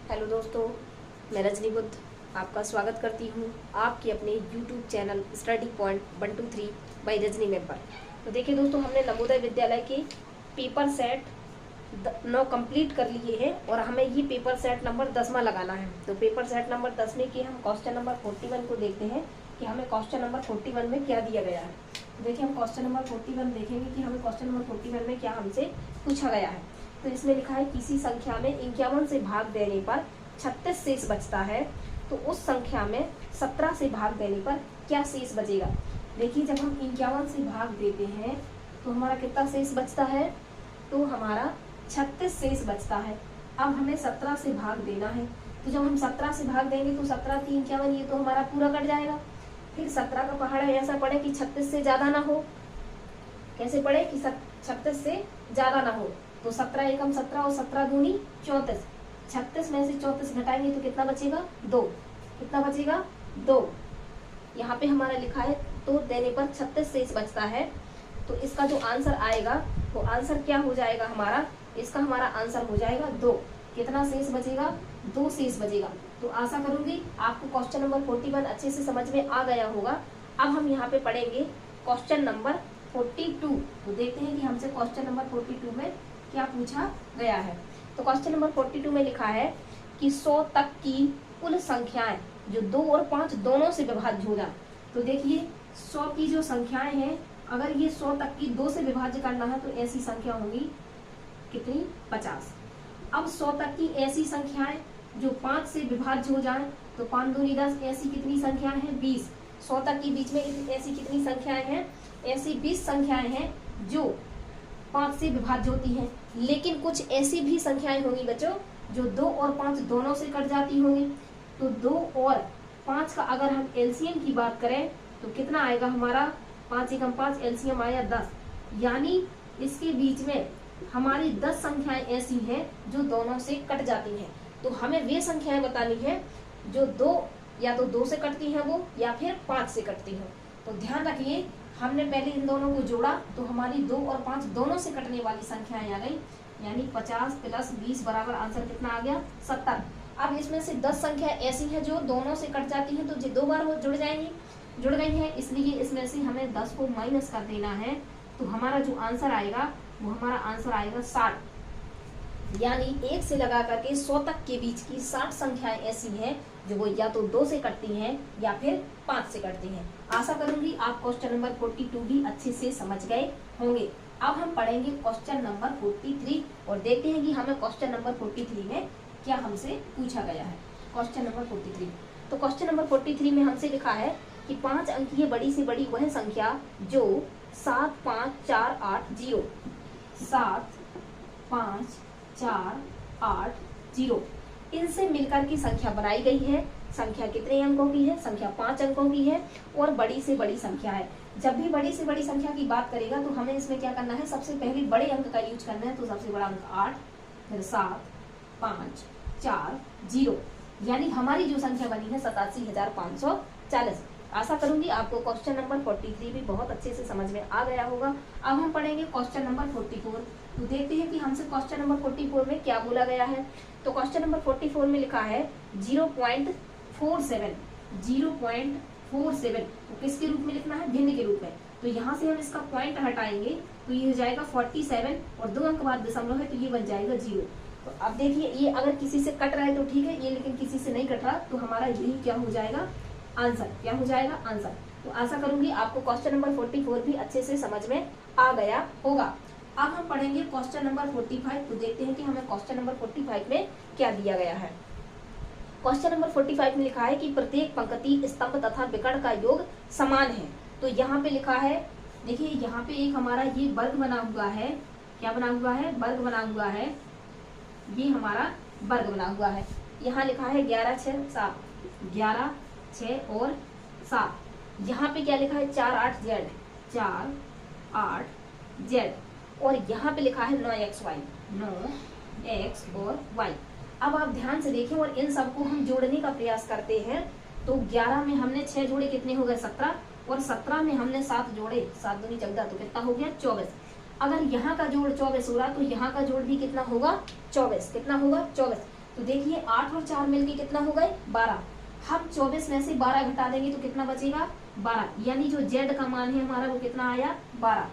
Hello दोस्तों, मैं रजनी बुद्ध आपका स्वागत करती हूँ आपके अपने YouTube channel study point 123 by Rajni में पर। तो देखिए दोस्तों, हमने नवोदय विद्यालय के पेपर सेट 9 कंप्लीट कर लिए हैं और हमें ये पेपर सेट नंबर 10वां लगाना है। तो पेपर सेट नंबर 10 में कि हम क्वेश्चन नंबर 41 को देखते हैं कि हमें क्वेश्चन नंबर 41 में क्या दिया गया है। तो देखिए, हम क्वेश्चन नंबर 41 देखेंगे कि हमें क्वेश्चन नंबर 41 में क्या हमसे पूछा गया है। तो इसमें लिखा है किसी संख्या में 51 से भाग देने पर 36 शेष बचता है, तो उस संख्या में 17 से भाग देने पर क्या शेष बचेगा। देखिए, जब हम 51 से भाग देते हैं तो हमारा कितना शेष बचता है, तो हमारा 36 शेष बचता है। अब हमें 17 से भाग देना है, तो जब हम 17 से भाग देंगे तो 17 3 51, ये तो हमारा पूरा कट जाएगा। फिर 17 का पहाड़ा ऐसा पड़े कि 36 से ज्यादा ना हो। कैसे पड़े कि 36 से ज्यादा ना हो, तो 17 एकम 17 और 17 दूनी 34। 36 में से 34 घटाएंगे तो कितना बचेगा, 2। कितना बचेगा, 2। यहाँ पे हमारा लिखा है तो देने पर 36 शेष बचता है। तो इसका जो आंसर आएगा वो आंसर क्या हो जाएगा हमारा, इसका हमारा आंसर हो जाएगा 2। कितना शेष बचेगा, 2 शेष बचेगा। तो आशा करूंगी आपको क्वेश्चन नंबर 41 अच्छे से समझ में आ गया होगा। अब हम यहाँ पे पढ़ेंगे क्वेश्चन नंबर 42। तो देखते हैं कि हमसे क्वेश्चन नंबर 42 में क्या पूछा गया है। तो क्वेश्चन नंबर 42 में लिखा है कि 100 तक की कुल संख्याएं जो 2 और 5 दोनों से विभाज्य हो जाए। तो देखिए, 100 की जो संख्याएं हैं, अगर ये 100 तक की 2 से विभाज्य करना है तो ऐसी संख्या होगी कितनी, 50। अब 100 तक की ऐसी संख्याएं जो 5 से विभाज्य हो जाए तो 5 दूनी 10, ऐसी कितनी संख्याएं हैं, 20। 100 तक की बीच में ऐसी कितनी संख्याएं हैं, ऐसी 20 संख्याएं हैं जो 5 से विभाज्य होती हैं। लेकिन कुछ ऐसी भी संख्याएं होंगी बच्चों जो 2 और 5 दोनों से कट जाती होंगी। तो 2 और 5 का अगर हम एलसीएम की बात करें तो कितना आएगा हमारा, 5 एकम 5, एलसीएम आया 10। यानी इसके बीच में हमारी 10 संख्याएं ऐसी हैं जो दोनों से कट जाती हैं। तो हमें वे संख्याएं बतानी है जो 2 या तो 2 से कटती हैं वो, या फिर 5 से कटती हैं। तो ध्यान रखिए, हमने पहले इन दोनों को जोड़ा तो हमारी 2 और 5 दोनों से कटने वाली संख्याएं आ गई। यानी 50 + 20 बराबर आंसर कितना आ गया, 70। अब इसमें से 10 संख्या ऐसी हैं जो दोनों से कट जाती हैं, तो जो 2 बार वो जुड़ जाएंगी, जुड़ गई हैं, इसलिए इसमें से हमें 10 को माइनस कर देना है। तो हमारा जो आंसर आएगा वो हमारा आंसर आएगा 60। यानी 1 से लगा करके 100 तक के बीच की 60 संख्याएं ऐसी हैं जो वो या तो 2 से कटती हैं या फिर 5 से कटती हैं। आशा करूंगी आप क्वेश्चन नंबर 42 भी अच्छे से समझ गए होंगे। अब हम पढ़ेंगे क्वेश्चन नंबर 43 और देखते हैं कि हमें क्वेश्चन नंबर 43 में क्या हमसे पूछा गया है। क्वेश्चन नंबर 43, तो क्वेश्चन नंबर 43 में हमसे लिखा है कि 5 अंकीय बड़ी से बड़ी वह संख्या जो 7 5 4 8 0 7 5 4 8 0 इनसे मिलकर की संख्या बनाई गई है। संख्या कितने अंकों की है, संख्या 5 अंकों की है और बड़ी से बड़ी संख्या है। जब भी बड़ी से बड़ी संख्या की बात करेगा तो हमें इसमें क्या करना है, सबसे पहले बड़े अंक का यूज करना है। तो सबसे बड़ा अंक 8, फिर 7 5 4 0, यानी हमारी जो संख्या बनी है 87,540। आशा करूंगी आपको क्वेश्चन नंबर 43 भी बहुत अच्छे से समझ में आ गया होगा। अब हम पढ़ेंगे क्वेश्चन नंबर 44। तो देखते हैं कि हमसे क्वेश्चन नंबर 44 में क्या बोला गया है। तो क्वेश्चन नंबर 44 में लिखा है 0.47 तो किसके रूप में लिखना है, भिन्न के रूप में। तो यहाँ से हम इसका पॉइंट हटाएंगे तो ये हो जाएगा 47 और 2 अंक बाद दशमलव है तो ये बन जाएगा 0। तो अब देखिए, ये अगर किसी से कट रहा है तो ठीक है, ये लेकिन किसी से नहीं कट रहा तो हमारा यही क्या हो जाएगा, आंसर। क्या हो जाएगा, आंसर। तो आशा करूंगी आपको क्वेश्चन नंबर 44 भी अच्छे से समझ में आ गया होगा। अब हम पढ़ेंगे क्वेश्चन नंबर 45। तो देखते हैं कि हमें क्वेश्चन नंबर 45 में क्या दिया गया है। क्वेश्चन नंबर 45 में लिखा है कि प्रत्येक पंक्ति, स्तंभ तथा विकर्ण का योग समान है। तो यहाँ पे लिखा है, देखिए यहाँ पे एक हमारा ये वर्ग बना हुआ है। क्या बना हुआ है, वर्ग बना हुआ है। ये हमारा वर्ग बना हुआ है। यहाँ लिखा है 11 6 7, 11 6 और 7। यहाँ पे क्या लिखा है, 4 8 Z, 4 8 Z। और यहाँ पे लिखा है 9XY, 9X और Y। अब आप ध्यान से देखें और इन सबको हम जोड़ने का प्रयास करते हैं। तो 11 में हमने 6 जोड़े, कितने हो गए, 17। और 17 में हमने 7 जोड़े, 7 दूनी 14, तो कितना हो गया, 24। अगर यहाँ का जोड़ 24 हो रहा तो यहाँ का जोड़ भी कितना होगा, 24। कितना होगा, 24। तो देखिए 8 और 4 मिलके कितना हो गए 12। हम 24 में से 12 घटा देंगे तो कितना बचेगा 12, यानी जो जेड का मान है हमारा वो कितना आया 12।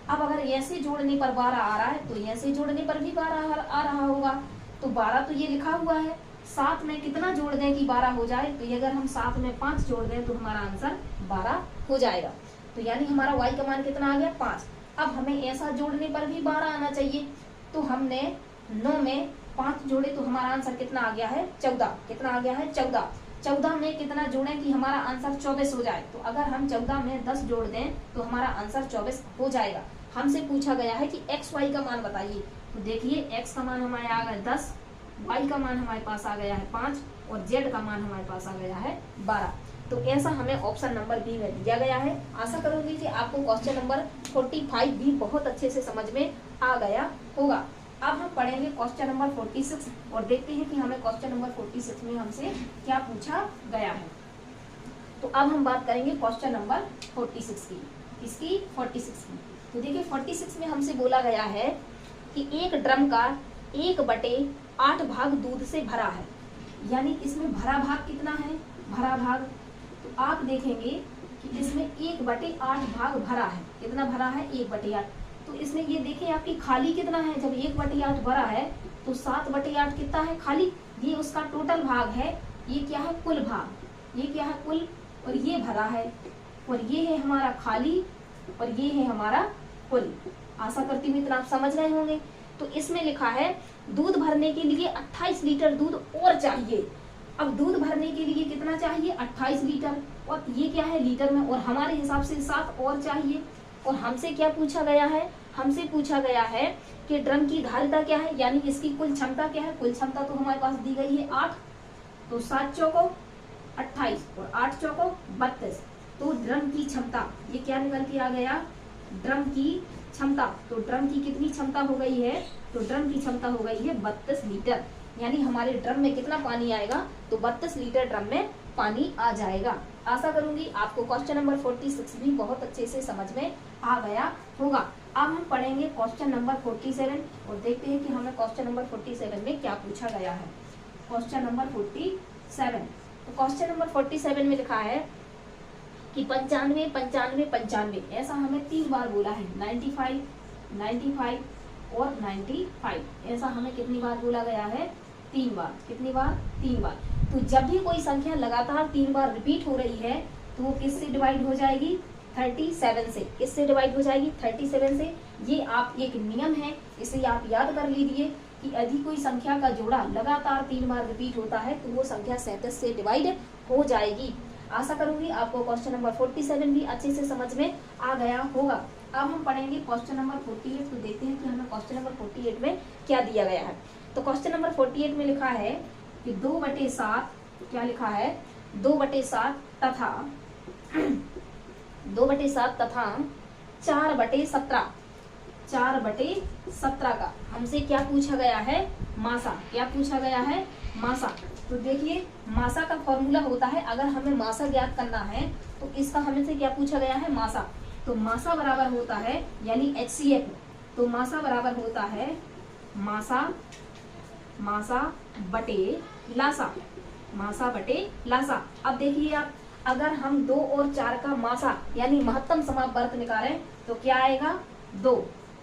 अब अगर ऐसे जोड़ने पर 12 आ रहा है तो ऐसे जोड़ने पर भी 12 आ रहा होगा। तो 12 तो ये लिखा हुआ है, साथ में कितना जोड़ दें कि 12 हो जाए, तो ये अगर हम साथ में 5 जोड़ दें तो हमारा आंसर 12 हो जाएगा। तो यानी हमारा y का मान कितना आ गया 5। अब हमें ऐसा जोड़ने पर भी 12 आना चाहिए, तो हमने 9 में 5 जोड़े तो हमारा आंसर कितना आ गया है 14। कितना आ गया है 14। 14 में कितना जोड़ें कि हमारा आंसर 24 हो जाए, तो अगर हम 14 में 10 जोड़ दें तो हमारा आंसर 24 हो जाएगा। हमसे पूछा गया है कि x y का मान बताइए, तो देखिए x का मान हमारे आ गया 10, y का मान हमारे पास आ गया है 5 और z का मान हमारे पास आ गया है 12। तो ऐसा हमें ऑप्शन नंबर बी में दिया गया है। आशा करूंगी कि आपको क्वेश्चन नंबर 45 भी बहुत अच्छे से समझ में आ गया होगा। अब हम पढ़ेंगे क्वेश्चन नंबर 46 और देखते हैं कि हमें क्वेश्चन नंबर 46 में हमसे क्या पूछा गया है। तो अब हम बात करेंगे क्वेश्चन नंबर 46 की। इसकी 46 की तो देखिए 46 में हमसे बोला गया है कि एक ड्रम का 1/8 भाग दूध से भरा है, यानी इसमें भरा भाग कितना है, भरा भाग, तो आप देखेंगे कि इसमें 1/8 भाग भरा है। कितना भरा है 1/8। तो इसमें ये देखें आपकी खाली कितना है, जब 1/8 भरा है तो 7/8 कितना है खाली, ये उसका टोटल भाग है। ये क्या है कुल भाग, ये क्या है कुल, और ये भरा है, और ये है हमारा खाली, और ये है हमारा कुल। आशा करती हूँ इतना आप समझ गए होंगे। तो इसमें लिखा है दूध भरने के लिए 28 लीटर दूध और चाहिए। अब दूध भरने के लिए कितना चाहिए 28 लीटर, और ये क्या है लीटर में, और हमारे हिसाब से 7 और चाहिए। और हमसे क्या पूछा गया है, हमसे पूछा गया है कि ड्रम की धारिता क्या है, यानी इसकी कुल क्षमता क्या है। कुल क्षमता तो हमारे पास दी गई है 8, तो 7 चौको 28 और 8 चौको 32। तो ड्रम की क्षमता ये क्या निकल के आ गया, ड्रम की क्षमता। तो ड्रम की कितनी क्षमता हो गई है, तो ड्रम की क्षमता हो गई है 32 लीटर, यानी हमारे ड्रम में कितना पानी आएगा, तो 32 लीटर ड्रम में पानी आ जाएगा। आशा करूंगी आपको क्वेश्चन नंबर 46 भी बहुत अच्छे से समझ में आ गया होगा। अब हम पढ़ेंगे क्वेश्चन नंबर 47 और देखते हैं कि हमें क्वेश्चन नंबर 47 में क्या पूछा गया है। क्वेश्चन नंबर 47, तो क्वेश्चन नंबर 47 में लिखा है कि 95 95 95, ऐसा हमें 3 बार बोला है। 95 95 और 95, ऐसा हमें कितनी बार बोला गया है 3 बार। कितनी बार 3 बार। तो जब भी कोई संख्या लगातार 3 बार रिपीट हो रही है तो वो किससे डिवाइड हो जाएगी 37 से। किससे डिवाइड हो जाएगी 37 से। ये आप एक नियम है, इसे आप याद कर लीजिए कि यदि कोई संख्या का जोड़ा लगातार 3 बार रिपीट होता है तो वो संख्या 37 से डिवाइड हो जाएगी। आशा करूंगी आपको क्वेश्चन नंबर 47 भी अच्छे से समझ में आ गया होगा। अब हम पढ़ेंगे क्वेश्चन नंबर 48, तो देखते हैं कि हमें क्वेश्चन नंबर 48 में क्या दिया गया है। तो क्वेश्चन नंबर 48 में लिखा है कि 2/7, क्या लिखा है 2/7 तथा 2/7 तथा 4/17, 4/17 का हमसे क्या पूछा गया है मासा। क्या पूछा गया है मासा। तो देखिए मासा का फॉर्मूला होता है, अगर हमें मासा ज्ञात करना है तो इसका हमें से क्या पूछा गया है मासा। तो मासा बराबर होता है यानी HCF, तो मासा बराबर होता है मासा बटे लासा, मासा बटे लासा। अब देखिए आप, अगर हम 2 और 4 का मासा यानी महत्तम समापवर्त निकालें तो क्या आएगा 2,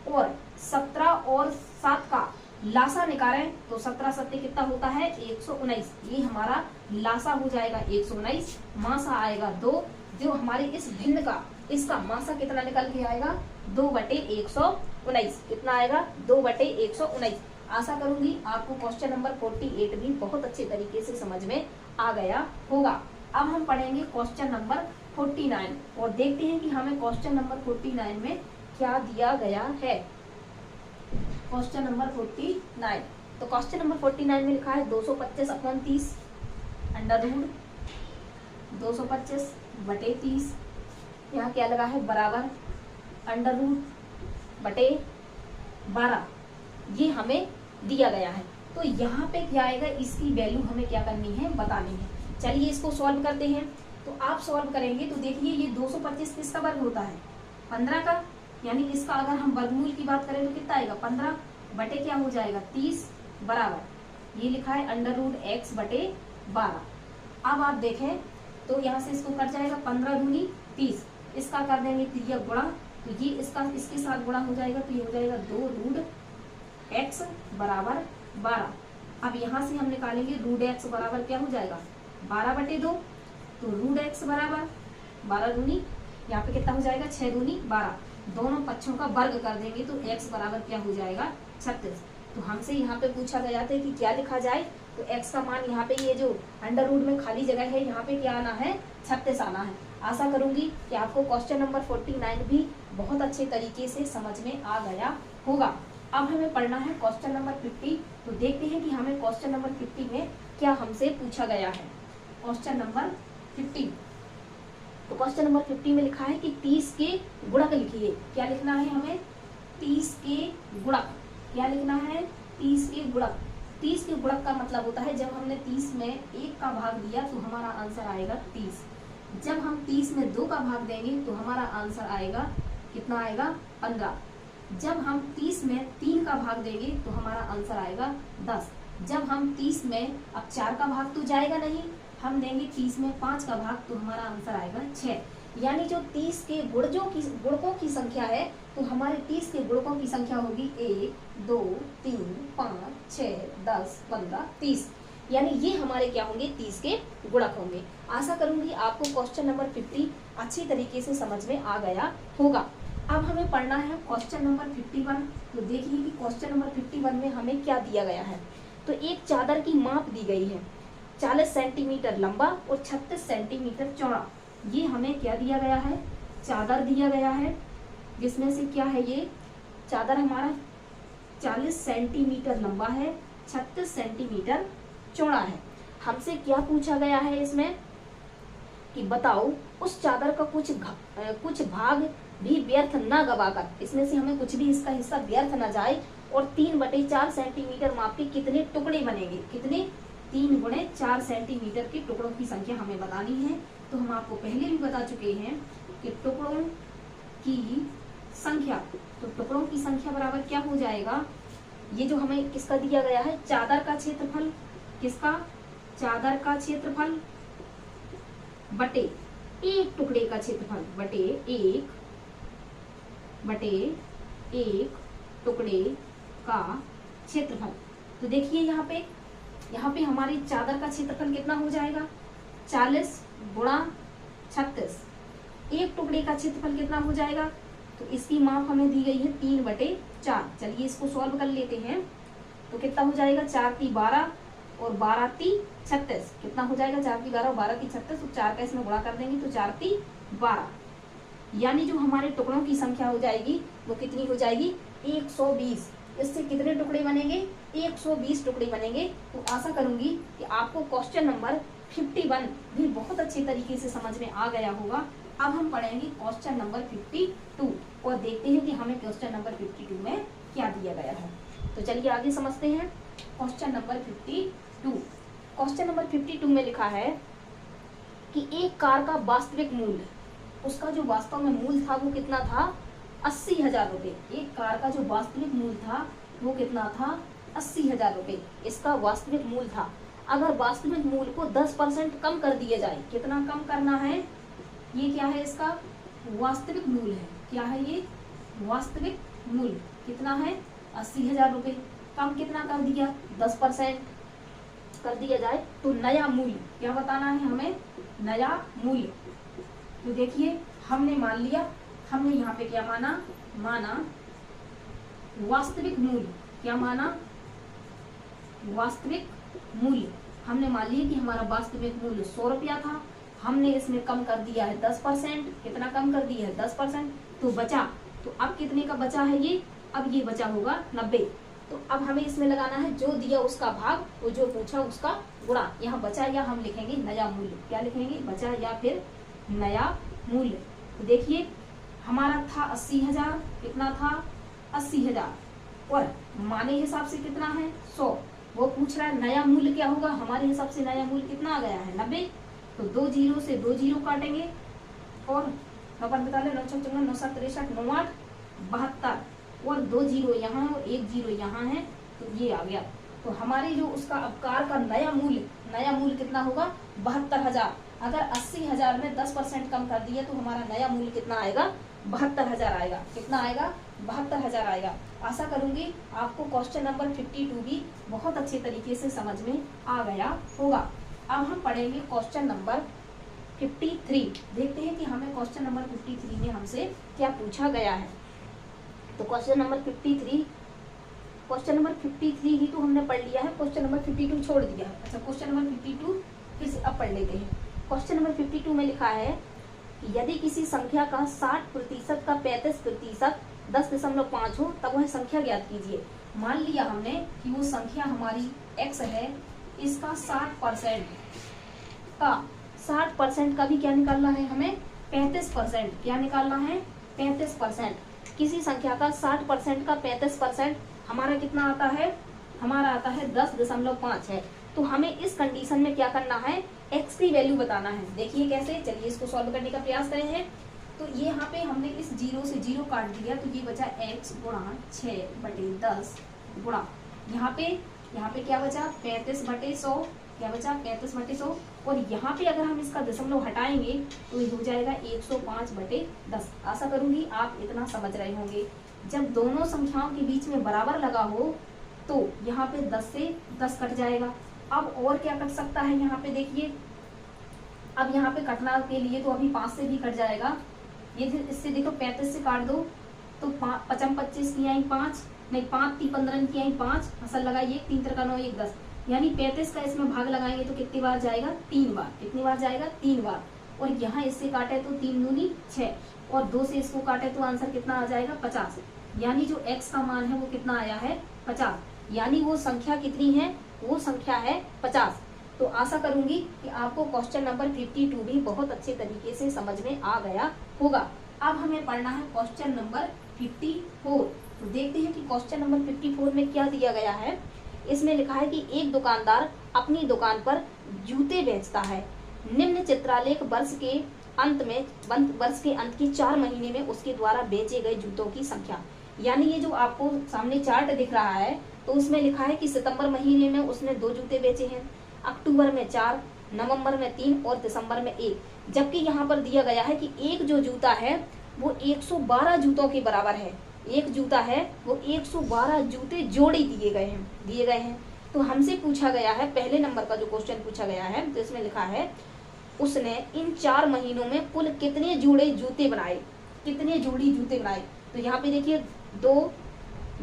और 17 और 7 का लासा निकालें तो 17 7 कितना होता है 119। ये हमारा लासा हो जाएगा 119, मासा आएगा 2। जो हमारे इस भिन्न का इसका मासा कितना निकल के आएगा 2/119। कितना आएगा 2/119। आशा करूंगी आपको क्वेश्चन नंबर 48 भी बहुत अच्छे तरीके से समझ में आ गया होगा। अब हम पढ़ेंगे क्वेश्चन नंबर 49 और देखते हैं कि हमें क्वेश्चन नंबर 49 में क्या दिया गया है। क्वेश्चन नंबर 49, तो क्वेश्चन नंबर 49 में लिखा है 225/30 अंडर रूट 225/30, यहाँ क्या लगा है बराबर अंडर रूट बटे 12, ये हमें दिया गया है। तो यहाँ पे क्या आएगा, इसकी वैल्यू हमें क्या करनी है बतानी है। चलिए इसको सॉल्व करते हैं। तो आप सॉल्व करेंगे तो देखिए ये 225 किसका वर्ग होता है 15 का, यानी इसका अगर हम वर्गमूल की बात करें तो कितना आएगा 15 बटे क्या हो जाएगा 30 बराबर ये लिखा है अंडर रूट x बटे 12। अब आप देखें तो यहाँ से इसको कट जाएगा, 15 दूनी 30, इसका कर देंगे तिर्यक गुणा, तो ये इसका इसके साथ गुणा हो जाएगा, तो ये हो जाएगा 2 रूट x बराबर 12। अब यहाँ से हम निकालेंगे रूट x बराबर क्या हो जाएगा 12 बटे 2, तो रूट x बराबर 12 दूनी, यहाँ पे कितना हो जाएगा 6 दूनी 12, दोनों पक्षों का वर्ग कर देंगे तो x बराबर क्या हो जाएगा 36। तो हमसे यहाँ पे पूछा गया था कि क्या लिखा जाए, तो x का मान यहाँ पे ये जो अंडर रूट में खाली जगह है यहाँ पे क्या आना है 36 आना है। आशा करूंगी कि आपको क्वेश्चन नंबर 49 भी बहुत अच्छे तरीके से समझ में आ गया होगा। अब हमें पढ़ना है क्वेश्चन नंबर 50। तो देखते हैं कि हमें क्वेश्चन नंबर 50 में क्या हमसे पूछा गया है। क्वेश्चन नंबर 50, तो क्वेश्चन नंबर 50 में लिखा है कि 30 के गुणक लिखिए। क्या लिखना है हमें 30 के गुणक, क्या लिखना है 30 के गुणक। 30 के गुणक का मतलब होता है जब हमने 30 में 1 का भाग दिया तो हमारा आंसर आएगा 30, जब हम 30 में 2 का भाग देंगे तो हमारा आंसर आएगा कितना आएगा 15, जब हम 30 में 3 का भाग देंगे तो हमारा आंसर आएगा 10, जब हम 30 में अब 4 का भाग तो जाएगा नहीं, हम देंगे 30 में 5 का भाग तो हमारा आंसर आएगा 6। यानी जो 30 के गुणकों की संख्या है तो हमारे 30 के गुणकों की संख्या होगी 1 2 3 5 6 10 15 30, यानी ये हमारे क्या होंगे 30 के गुणक होंगे। आशा करूंगी आपको क्वेश्चन नंबर 50 अच्छी तरीके से समझ में आ गया होगा। अब हमें पढ़ना है क्वेश्चन नंबर 51। तो देखिए कि क्वेश्चन नंबर 51 में हमें क्या दिया गया है। तो एक चादर की माप दी गई है, 40 सेंटीमीटर लंबा और 36 सेंटीमीटर चौड़ा। ये हमें क्या दिया गया है, चादर दिया गया है, जिसमें से क्या है ये चादर हमारा 40 सेंटीमीटर लंबा है, 36 सेंटीमीटर चौड़ा है। हमसे क्या पूछा गया है इसमें कि बताओ उस चादर का कुछ भाग भी व्यर्थ न गवाकर, इसमें से हमें कुछ भी इसका हिस्सा व्यर्थ न जाए, और 3/4 सेंटीमीटर माप के कितने टुकड़े बनेंगे, कितने 3 × 4 सेंटीमीटर के टुकड़ों की संख्या हमें बतानी है। तो हम आपको पहले भी बता चुके हैं कि टुकड़ों की संख्या, तो टुकड़ों की संख्या बराबर क्या हो जाएगा, ये जो हमें किसका दिया गया है चादर का क्षेत्रफल, किसका चादर का क्षेत्रफल बटे एक टुकड़े का क्षेत्रफल बटे एक टुकड़े का क्षेत्रफल। तो देखिए यहाँ पे हमारी चादर का क्षेत्रफल कितना हो जाएगा 40 × 36, एक टुकड़े का क्षेत्रफल कितना हो जाएगा, तो इसकी माप हमें दी गई है 3/4। चलिए इसको सॉल्व कर लेते हैं। तो कितना हो जाएगा 4 × 12 और 12 × 36, कितना हो जाएगा 4 × 12 और 12 × 36, तो 4 का इसमें गुणा कर देंगे तो 4 × 12, यानी जो हमारे टुकड़ों की संख्या हो जाएगी वो कितनी हो जाएगी 120। इससे कितने टुकड़े बनेंगे 120 टुकड़े बनेंगे। तो आशा करूंगी कि आपको क्वेश्चन नंबर 51 भी बहुत अच्छे तरीके से समझ में आ गया होगा। अब हम पढ़ेंगे क्वेश्चन नंबर 52 और देखते हैं कि हमें क्वेश्चन नंबर 52 में क्या दिया गया है। तो चलिए आगे समझते हैं क्वेश्चन नंबर 52। क्वेश्चन नंबर 52 में लिखा है कि एक कार का वास्तविक मूल्य, उसका जो वास्तव में मूल्य था वो कितना था 80,000 रुपये। एक कार का जो वास्तविक मूल्य था वो कितना था 80,000 रुपये, इसका वास्तविक मूल्य था। अगर वास्तविक मूल्य को 10% कम कर दिया जाए, कितना कम करना है, ये क्या है इसका वास्तविक मूल्य है, क्या है ये वास्तविक मूल्य कितना है 80,000 रुपये, कम कितना कर दिया 10% कर दिया जाए, तो नया मूल्य क्या बताना है हमें, नया मूल्य। तो देखिए हमने मान लिया, हमने यहाँ पे क्या माना वास्तविक मूल्य, क्या माना वास्तविक मूल्य। हमने मान लिया कि हमारा वास्तविक मूल्य 100 रुपया था, हमने इसमें कम कर दिया है 10%, कितना कम कर दिया है 10%, तो बचा, तो अब कितने का बचा है ये, अब ये बचा होगा 90। तो अब हमें इसमें लगाना है जो दिया उसका भाग और जो पूछा उसका गुणा। यहाँ बचा या हम लिखेंगे नया मूल्य, क्या लिखेंगे बचा या फिर नया मूल्य। तो देखिए हमारा था 80,000, कितना था 80,000 और माने हिसाब से कितना है 100, वो पूछ रहा है नया मूल्य क्या होगा, हमारे हिसाब से नया मूल्य कितना आ गया है 90। तो 2 जीरो से 2 जीरो काटेंगे और 9 बता ले 9 54 9 7 63 9 8 72 और 2 जीरो यहाँ और 1 जीरो यहाँ है, तो ये आ गया तो हमारी जो उसका अबकार का नया मूल्य कितना होगा 72,000। अगर 80,000 में 10% कम कर दिया तो हमारा नया मूल्य कितना आएगा 72,000 आएगा। कितना आएगा 72,000 आएगा। आशा करूंगी आपको क्वेश्चन नंबर 52 भी बहुत अच्छे तरीके से समझ में आ गया होगा। अब हम पढ़ेंगे क्वेश्चन नंबर 53। देखते हैं कि हमें क्वेश्चन नंबर 53 में हमसे क्या पूछा गया है। तो क्वेश्चन नंबर 53 ही तो हमने पढ़ लिया है, क्वेश्चन नंबर 52 छोड़ दिया है। अच्छा, क्वेश्चन नंबर 52 फिर से अब पढ़ लेते हैं। क्वेश्चन नंबर 52 में लिखा है कि यदि किसी संख्या का 60% का 35% 10.5 हो तब वह संख्या ज्ञात कीजिए। मान लिया हमने कि वो संख्या हमारी x है, इसका 60% का भी क्या निकालना है हमें 35%। क्या निकालना है 35%। किसी संख्या का 60% का 35% हमारा कितना आता है, हमारा आता है 10.5 है। तो हमें इस कंडीशन में क्या करना है x की वैल्यू बताना है। देखिए कैसे, चलिए इसको सॉल्व करने का प्रयास करें हैं। तो ये यहाँ पे हमने इस 0 से 0 काट दिया तो ये बचा x गुणा 6/10 गुणा यहाँ पे क्या बचा 35/100। क्या बचा 35/100। और यहाँ पे अगर हम इसका दशमलव हटाएंगे तो ये हो जाएगा 105/10। आशा करूंगी आप इतना समझ रहे होंगे। जब दोनों संख्याओं के बीच में बराबर लगा हो तो यहाँ पे 10 से 10 कट जाएगा। अब और क्या कट सकता है यहाँ पे देखिए, अब यहाँ पे कटना के लिए तो अभी 5 से भी कट जाएगा। ये इससे देखो 35 से काट दो तो 5 25 की आई 5, नहीं 5 3 15 की आई 5, फसल लगाइए 3 3 9 1 10, यानी 35 का इसमें भाग लगाएंगे तो कितनी बार जाएगा 3 बार। कितनी बार जाएगा 3 बार। और यहाँ इससे काटे तो 3 दूनी 6 और 2 से इसको काटे तो आंसर कितना आ जाएगा 50। यानी जो x का मान है वो कितना आया है 50। यानी वो संख्या कितनी है, वो संख्या है 50। तो आशा करूंगी कि आपको क्वेश्चन नंबर 52 भी बहुत अच्छे तरीके से समझ में आ गया होगा। अब हमें पढ़ना है क्वेश्चन नंबर 54। तो देखते हैं कि क्वेश्चन नंबर 54 में क्या दिया गया है। इसमें लिखा है कि एक दुकानदार अपनी दुकान पर जूते बेचता है। निम्न चित्रालेख वर्ष के अंत के 4 महीने में उसके द्वारा बेचे गए जूतों की संख्या। यानी ये जो आपको सामने चार्ट दिख रहा है तो उसमें लिखा है कि सितंबर महीने में उसने 2 जूते बेचे हैं, अक्टूबर में 4, नवंबर में 3 और दिसंबर में 1। जबकि यहाँ पर दिया गया है कि एक जो जूता है वो 112 जूतों के बराबर है। एक जूता है वो 112 जूते जोड़े दिए गए हैं। तो हमसे पूछा गया है, पहले नंबर का जो क्वेश्चन पूछा गया है तो इसमें लिखा है उसने इन 4 महीनों में कुल कितने जोड़ी जूते बनाए। तो यहाँ पे देखिए 2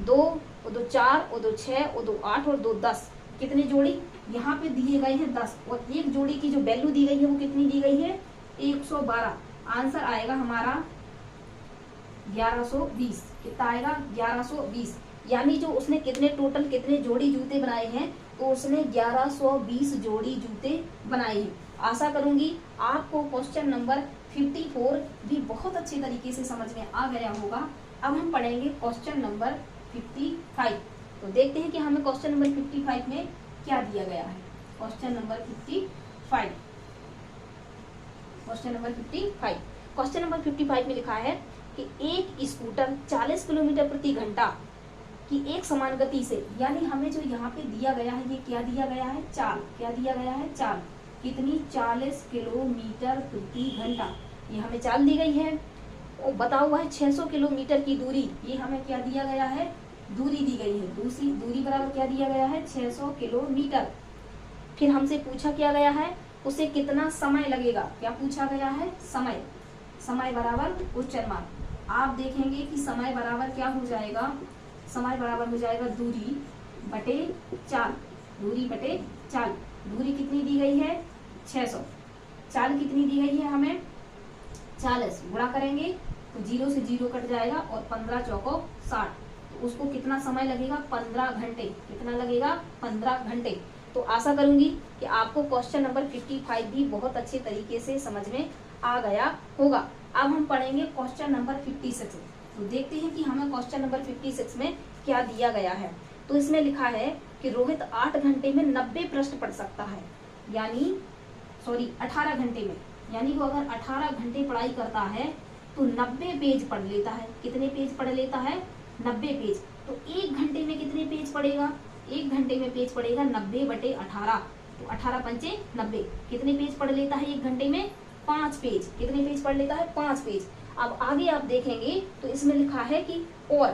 2 और 2 4 और 2 6 और 2 8 और 2 10, कितने जोड़ी यहाँ पे दिए गए हैं 10। और एक जोड़ी की जो वैल्यू दी गई है वो कितनी दी गई है 112। आंसर आएगा हमारा 1120। कितना आएगा 1120। यानी जो उसने कितने जोड़ी जूते बनाए हैं तो उसने 1120 जोड़ी जूते बनाए हैं। आशा करूंगी आपको क्वेश्चन नंबर 54 भी बहुत अच्छे तरीके से समझ में आ गया होगा। अब हम पढ़ेंगे क्वेश्चन नंबर 55। तो देखते हैं कि हमें क्वेश्चन नंबर 55 में क्या दिया गया है। क्वेश्चन नंबर 55 में लिखा है कि एक स्कूटर 40 किलोमीटर प्रति घंटा की एक समान गति से, यानी हमें जो यहाँ पे दिया गया है ये क्या दिया गया है चाल। क्या दिया गया है चाल। कितनी 40 किलोमीटर प्रति घंटा ये हमें चाल दी गई है। और बता हुआ है 600 किलोमीटर की दूरी, ये हमें क्या दिया गया है दूरी दी गई है। दूरी बराबर क्या दिया गया है 600 किलोमीटर। फिर हमसे पूछा क्या गया है उसे कितना समय लगेगा। क्या पूछा गया है समय बराबर क्वेश्चन मार्क। आप देखेंगे कि समय बराबर क्या हो जाएगा, समय बराबर हो जाएगा दूरी बटे चाल। दूरी कितनी दी गई है 600, चाल कितनी दी गई है हमें 40। गुणा करेंगे तो 0 से 0 कट जाएगा और 15 चौको 60। तो उसको कितना समय लगेगा 15 घंटे। कितना लगेगा 15 घंटे। तो आशा करूंगी कि आपको क्वेश्चन नंबर 55 भी बहुत अच्छे तरीके से समझ में आ गया होगा। अब हम पढ़ेंगे क्वेश्चन नंबर 56। तो देखते हैं कि हमें क्वेश्चन नंबर 56 में क्या दिया गया है। तो इसमें लिखा है कि रोहित 8 घंटे में 90 प्रश्न पढ़ सकता है, यानी 18 घंटे में, यानी वो अगर 18 घंटे पढ़ाई करता है तो 90 पेज पढ़ लेता है। कितने पेज पढ़ लेता है 90 पेज। तो 1 घंटे में कितने पेज पढ़ेगा 1 घंटे में पेज पड़ेगा 90/18, तो 18 पंचे 90। कितने पेज पढ़ लेता है 1 घंटे में? 5 पेज। कितने पेज पढ़ लेता है? 5 पेज। अब आगे आप देखेंगे तो इसमें लिखा है कि और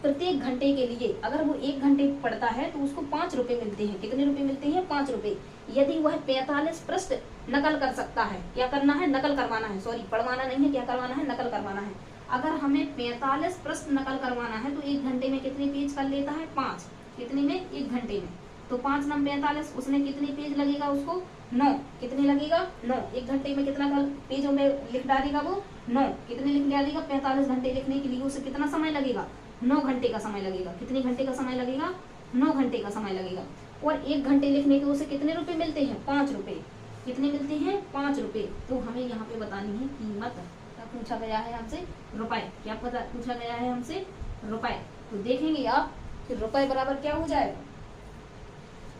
प्रत्येक घंटे के लिए अगर वो 1 घंटे पढ़ता है तो उसको 5 रुपए मिलते हैं। कितने रुपए मिलते हैं? 5 रुपए। यदि वह 45 पृष्ठ नकल कर सकता है, क्या करना है? नकल करवाना है, सॉरी पढ़वाना नहीं है, क्या करवाना है? नकल करवाना है। अगर हमें 45 पृष्ठ नकल करवाना है तो 1 घंटे में कितने पेज कर लेता है? 5। कितने में? 1 घंटे में। तो 5 नम 45, उसने कितने पेज लगेगा उसको? 9। कितने लगेगा? 9। 1 घंटे में कितना पेजों में लिख डालेगा वो? 9। कितने लिख डालेगा? 45 घंटे लिखने के लिए उसे कितना समय लगेगा? 9 घंटे का समय लगेगा। कितने घंटे का समय लगेगा? 9 घंटे का समय लगेगा। और 1 घंटे लिखने के उसे कितने रुपए मिलते हैं? 5 रुपए। कितने मिलते हैं? 5 रुपए। तो हमें यहाँ पे बतानी है कीमत। क्या पूछा गया है हमसे? रुपए। क्या पूछा गया है हमसे? रुपए। तो देखेंगे आप कि रुपए बराबर क्या हो जाएगा?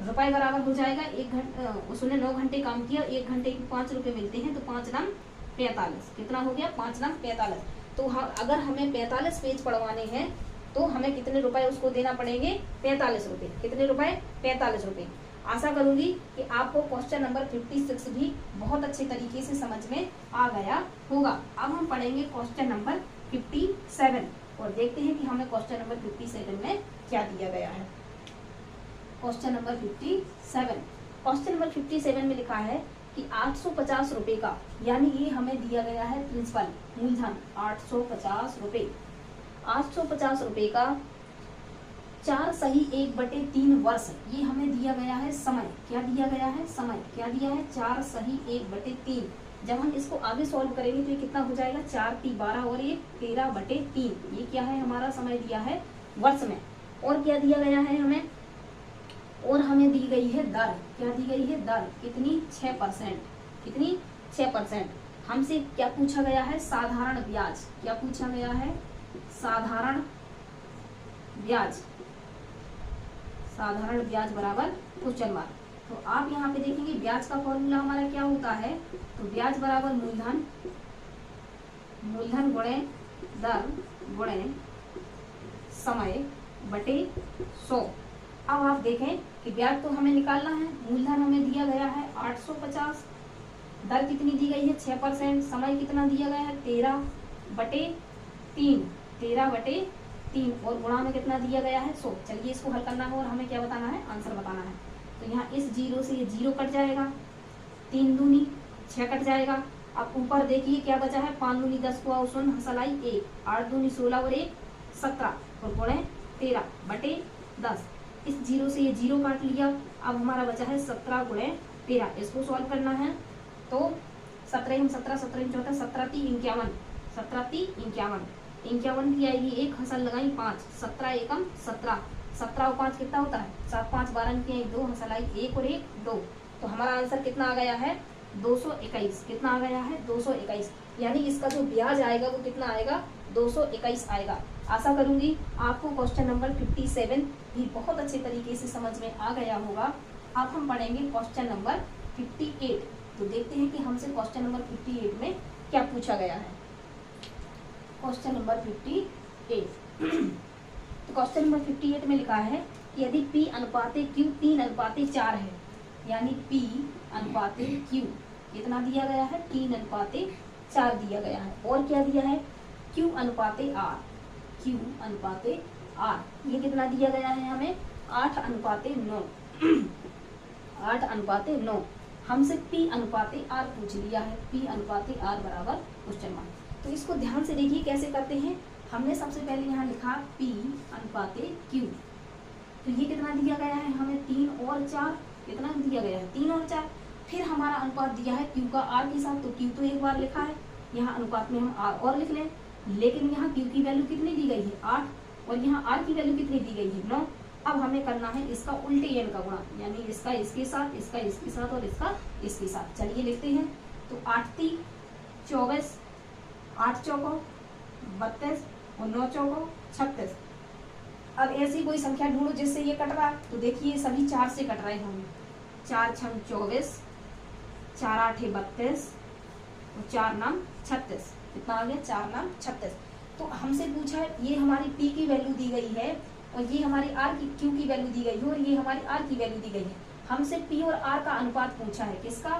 रुपए बराबर हो जाएगा 1 घंटे, उसने 9 घंटे काम किया, 1 घंटे के 5 रुपए मिलते हैं, तो 5 नम 45। कितना हो गया? 5 नम 45। तो अगर हमें 45 पेज पढ़वाने हैं तो हमें कितने रुपए उसको देना पड़ेंगे? 45 रुपए। कितने रुपए? 45 रुपए। आशा करूंगी कि आपको क्वेश्चन नंबर 56 भी बहुत अच्छे तरीके से समझ में आ गया होगा। अब हम पढ़ेंगे क्वेश्चन नंबर 57 और देखते हैं कि हमें क्वेश्चन नंबर 57 में क्या दिया गया है। Question number 57। क्वेश्चन नंबर 57 में लिखा है कि 850 रुपए का, यानी ये हमें दिया गया है प्रिंसिपल मूलधन 850 रुपए। 850 रुपए का 4 सही 1/3 वर्ष, ये हमें दिया गया है समय। क्या दिया गया है? समय। क्या दिया है? 4 सही 1/3। जब हम इसको आगे सॉल्व करेंगे तो ये कितना हो जाएगा? 4 × 12 और 1 13/3। ये क्या है? हमारा समय दिया है वर्ष में। और क्या दिया गया है हमें? और हमें दी गई है दर। क्या दी गई है? दर। कितनी? 6%। कितनी? 6%। हमसे क्या पूछा गया है? साधारण ब्याज। क्या पूछा गया है? साधारण ब्याज। साधारण ब्याज बराबर क्वेश्चन मार्क। तो आप यहाँ पे देखेंगे ब्याज का फॉर्मूला हमारा क्या होता है? तो ब्याज बराबर मूलधन, मूलधन गुणे दर गुणे समय बटे 100। अब आप देखें कि ब्याज तो हमें निकालना है, मूलधन हमें दिया गया है 850, दर कितनी दी गई है? 6%, समय कितना दिया गया है? 13/3, 13/3 और गुणा में कितना दिया गया है? 100। चलिए इसको हल करना है और हमें क्या बताना है? आंसर बताना है। तो यहाँ इस 0 से ये 0 कट जाएगा, 3 दूनी 6 कट जाएगा। अब ऊपर देखिए क्या बचा है? 5 दूनी 10 को औसत हसलाई 1, 8 दूनी 16 और 1 17 और गुणे 13/10। इस 0 से ये 0 काट लिया। अब हमारा बचा है 17 गुणे 13। इसको सॉल्व करना है तो 17 × 17 17 × 14 17 × 3 51, 17 × 3 51, 51 की आएगी 1 हसल लगाई 5, 17 एकम 17, 17 और 5 कितना होता है? 7 5 12 की आई 2 हसल आई 1 और 1 2। तो हमारा आंसर कितना आ गया है? 221। कितना आ गया है? 221। यानी इसका जो ब्याज आएगा वो कितना आएगा? 221 आएगा। आशा करूंगी आपको क्वेश्चन नंबर 57 भी बहुत अच्छे तरीके से समझ में आ गया होगा। अब हम पढ़ेंगे क्वेश्चन नंबर 58। तो देखते हैं कि हमसे क्वेश्चन नंबर 58 में क्या पूछा गया है। Question number 58। तो क्वेश्चन नंबर 58 में लिखा है कि यदि P अनुपाते Q 3:4 है, यानी P अनुपाते Q कितना दिया गया है? 3:4 दिया गया है। और क्या दिया है? Q अनुपाते R, Q अनुपाते R ये कितना दिया गया है हमें? 8:9, 8:9। हमसे P अनुपाते R पूछ लिया है। P अनुपाते R बराबर क्वेश्चन मार्क। तो इसको ध्यान से देखिए कैसे करते हैं। हमने सबसे पहले यहाँ लिखा P अनुपाते Q। तो ये कितना दिया गया है हमें? 3 और 4। कितना दिया गया है? 3 और 4। फिर हमारा अनुपात दिया है Q का R के साथ, तो Q तो एक बार लिखा है, यहाँ अनुपात में हम R और लिख लें। लेकिन यहाँ Q की वैल्यू कितनी दी गई है? 8 और यहाँ R की वैल्यू कितनी दी गई है? 9। अब हमें करना है इसका उल्टे n का गुणा, यानी इसका इसके साथ, इसका इसके साथ और इसका इसके साथ। चलिए लिखते हैं। तो 8 × 3 = 24, 8 चौको 32 और 9 चौको 36। अब ऐसी कोई संख्या ढूंढो जिससे ये कट रहा। तो देखिए सभी 4 से कट रहे होंगे। 4 × 6 = 24, 4 × 8 = 32 और 4 × 9 = 36। कितना आ गया? 4 × 9 = 36। तो हमसे पूछा है, ये हमारी P की वैल्यू दी गई है और ये हमारी आर की क्यू की वैल्यू दी गई है और ये हमारी आर की वैल्यू दी गई है। हमसे पी और आर का अनुपात पूछा है, किसका,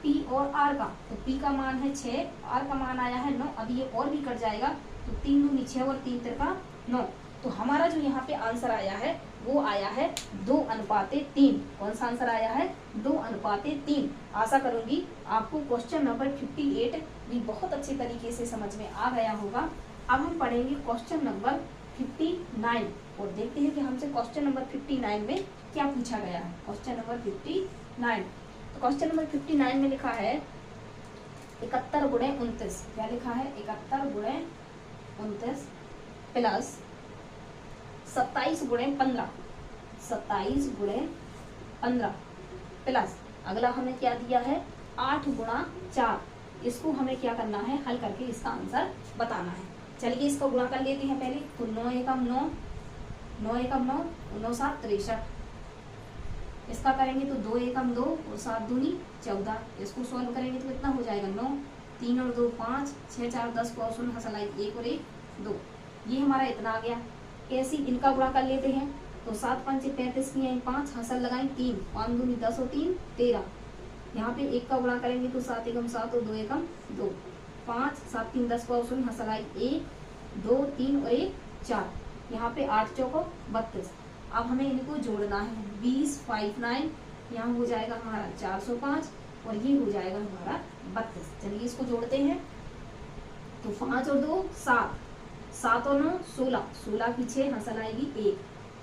पी और आर का। तो पी का मान है 6, आर का मान आया है 9। अब ये और भी कट जाएगा तो 3 दूनी 6 और 3 तिरका 9। तो हमारा जो यहाँ पे आंसर आया है वो आया है 2:3। कौन सा आंसर आया है, 2:3। आशा करूंगी आपको क्वेश्चन नंबर 58 भी बहुत अच्छे तरीके से समझ में आ गया होगा। अब हम पढ़ेंगे क्वेश्चन नंबर 59 और देखते हैं कि हमसे क्वेश्चन नंबर 59 में क्या पूछा गया है। क्वेश्चन नंबर 59, तो क्वेश्चन नंबर 59 में लिखा है 71 गुणे 29। क्या लिखा है, 71 गुणे 29 प्लस 27 गुणे 15, 27 गुणे 15 प्लस अगला हमें क्या दिया है 8 गुणा 4। इसको हमें क्या करना है, हल करके इसका आंसर बताना है। चलिए इसको गुणा कर लेते हैं पहले। तो 9 एकम 9, 9 एकम 9, 9 7 63। इसका करेंगे तो 2 एकम 2 और 7 दूनी 14। इसको सॉल्व करेंगे तो कितना हो जाएगा 9, 3 और 2 5, 6 4 10 को शून्य हसलाई 1 और 1 2। ये हमारा इतना आ गया। ऐसे इनका गुणा कर लेते हैं तो 7 5 35 की 5 हसल लगाएं 3, 5 दूनी 10 और 3 13। यहाँ पे 1 का गुणा करेंगे तो 7 एकम 7 और 2 एकम 2, 5 7 3 10 को शून्य हसलाई 1 2 3 और 1 4। यहाँ पे 8 चौको 32। अब हमें इनको जोड़ना है 20 5 9, यहाँ हो जाएगा हमारा 405 और ये हो जाएगा हमारा 32। चलिए इसको जोड़ते हैं तो 5 और 2 7, 7 और 9 16, 16 की 6 हसल आएगी 1,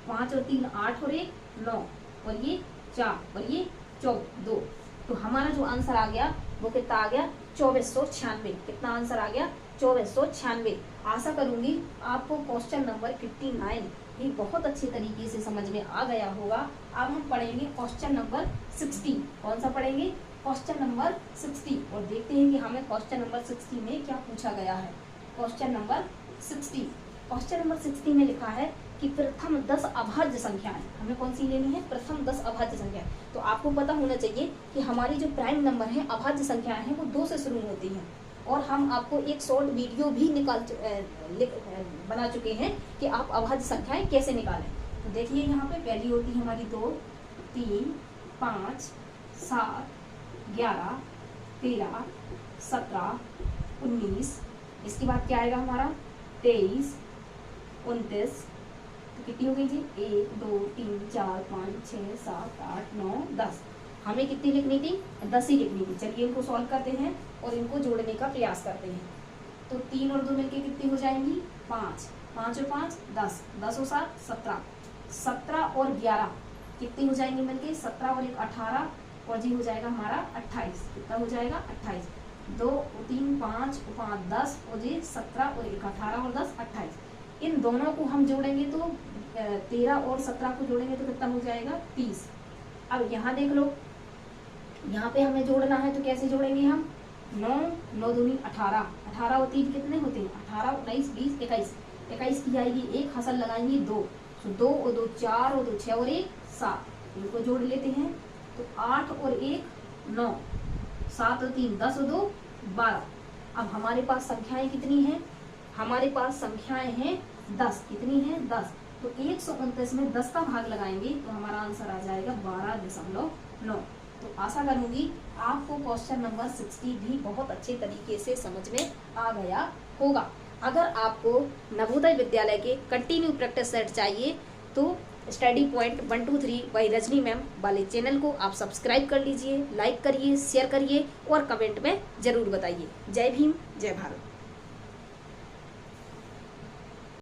5 और 3 8 और 1 9 और ये 4 और ये 2। तो हमारा जो आंसर आ गया वो कितना आ गया 2496। कितना आंसर आ गया 2496। आशा करूंगी आपको क्वेश्चन नंबर 59 ये बहुत अच्छे तरीके से समझ में आ गया होगा। अब हम पढ़ेंगे क्वेश्चन नंबर 60। कौन सा पढ़ेंगे, क्वेश्चन नंबर 60 और देखते हैं कि हमें क्वेश्चन नंबर 60 में क्या पूछा गया है। क्वेश्चन नंबर 60, क्वेश्चन नंबर 60 में लिखा है कि प्रथम 10 अभाज्य संख्याएं, हमें कौन सी लेनी है, प्रथम 10 अभाज्य संख्याएं। तो आपको पता होना चाहिए कि हमारी जो प्राइम नंबर है अभाज्य संख्याएं हैं वो 2 से शुरू होती हैं। और हम आपको एक शॉर्ट वीडियो भी बना चुके हैं कि आप अभाज्य संख्याएं कैसे निकालें। तो देखिए यहाँ पे पहली होती है हमारी 2 3 5 7 11 13 17 19। इसके बाद क्या आएगा हमारा 23 29। तो कितनी हो गई जी 1 2 3 4 5 6 7 8 9 10। हमें कितनी लिखनी थी 10 ही लिखनी थी। चलिए इनको सॉल्व करते हैं और इनको जोड़ने का प्रयास करते हैं। तो 3 और 2 मिलके कितनी हो जाएंगी 5, 5 और 5 10, 10 और 7 17, 17 और 11 कितनी हो जाएंगी मिलके 17 और 1 18 और जी हो जाएगा हमारा 28। कितना हो जाएगा 28। 2 और 3 5 और 5 10 और जी 17 और 1 18 और 10 28। इन दोनों को हम जोड़ेंगे तो 13 और 17 को जोड़ेंगे तो कितना हो जाएगा 30। अब यहाँ देख लो, यहाँ पे हमें जोड़ना है तो कैसे जोड़ेंगे हम 9 9 दूनी 18, 18 और 3 कितने होते हैं 18 19 20 21, 21 की आएगी 1 हसल लगाएंगे 2, तो 2 और 2 4 और 2 6 और 1 7। इनको जोड़ लेते हैं तो 8 और 1 9, 7 और 3 10 और 2 12। अब हमारे पास संख्याएं कितनी हैं, हमारे पास संख्याएं हैं 10। कितनी है 10। तो 129 में 10 का भाग लगाएंगे तो हमारा आंसर आ जाएगा 12.9। तो आशा करूंगी आपको क्वेश्चन नंबर 60 भी बहुत अच्छे तरीके से समझ में आ गया होगा। अगर आपको नवोदय विद्यालय के कंटिन्यू प्रैक्टिस सेट चाहिए तो study point 1 2 3 by Rajni ma'am वाले चैनल को आप सब्सक्राइब कर लीजिए, लाइक करिए, शेयर करिए और कमेंट में जरूर बताइए। जय भीम, जय भारत।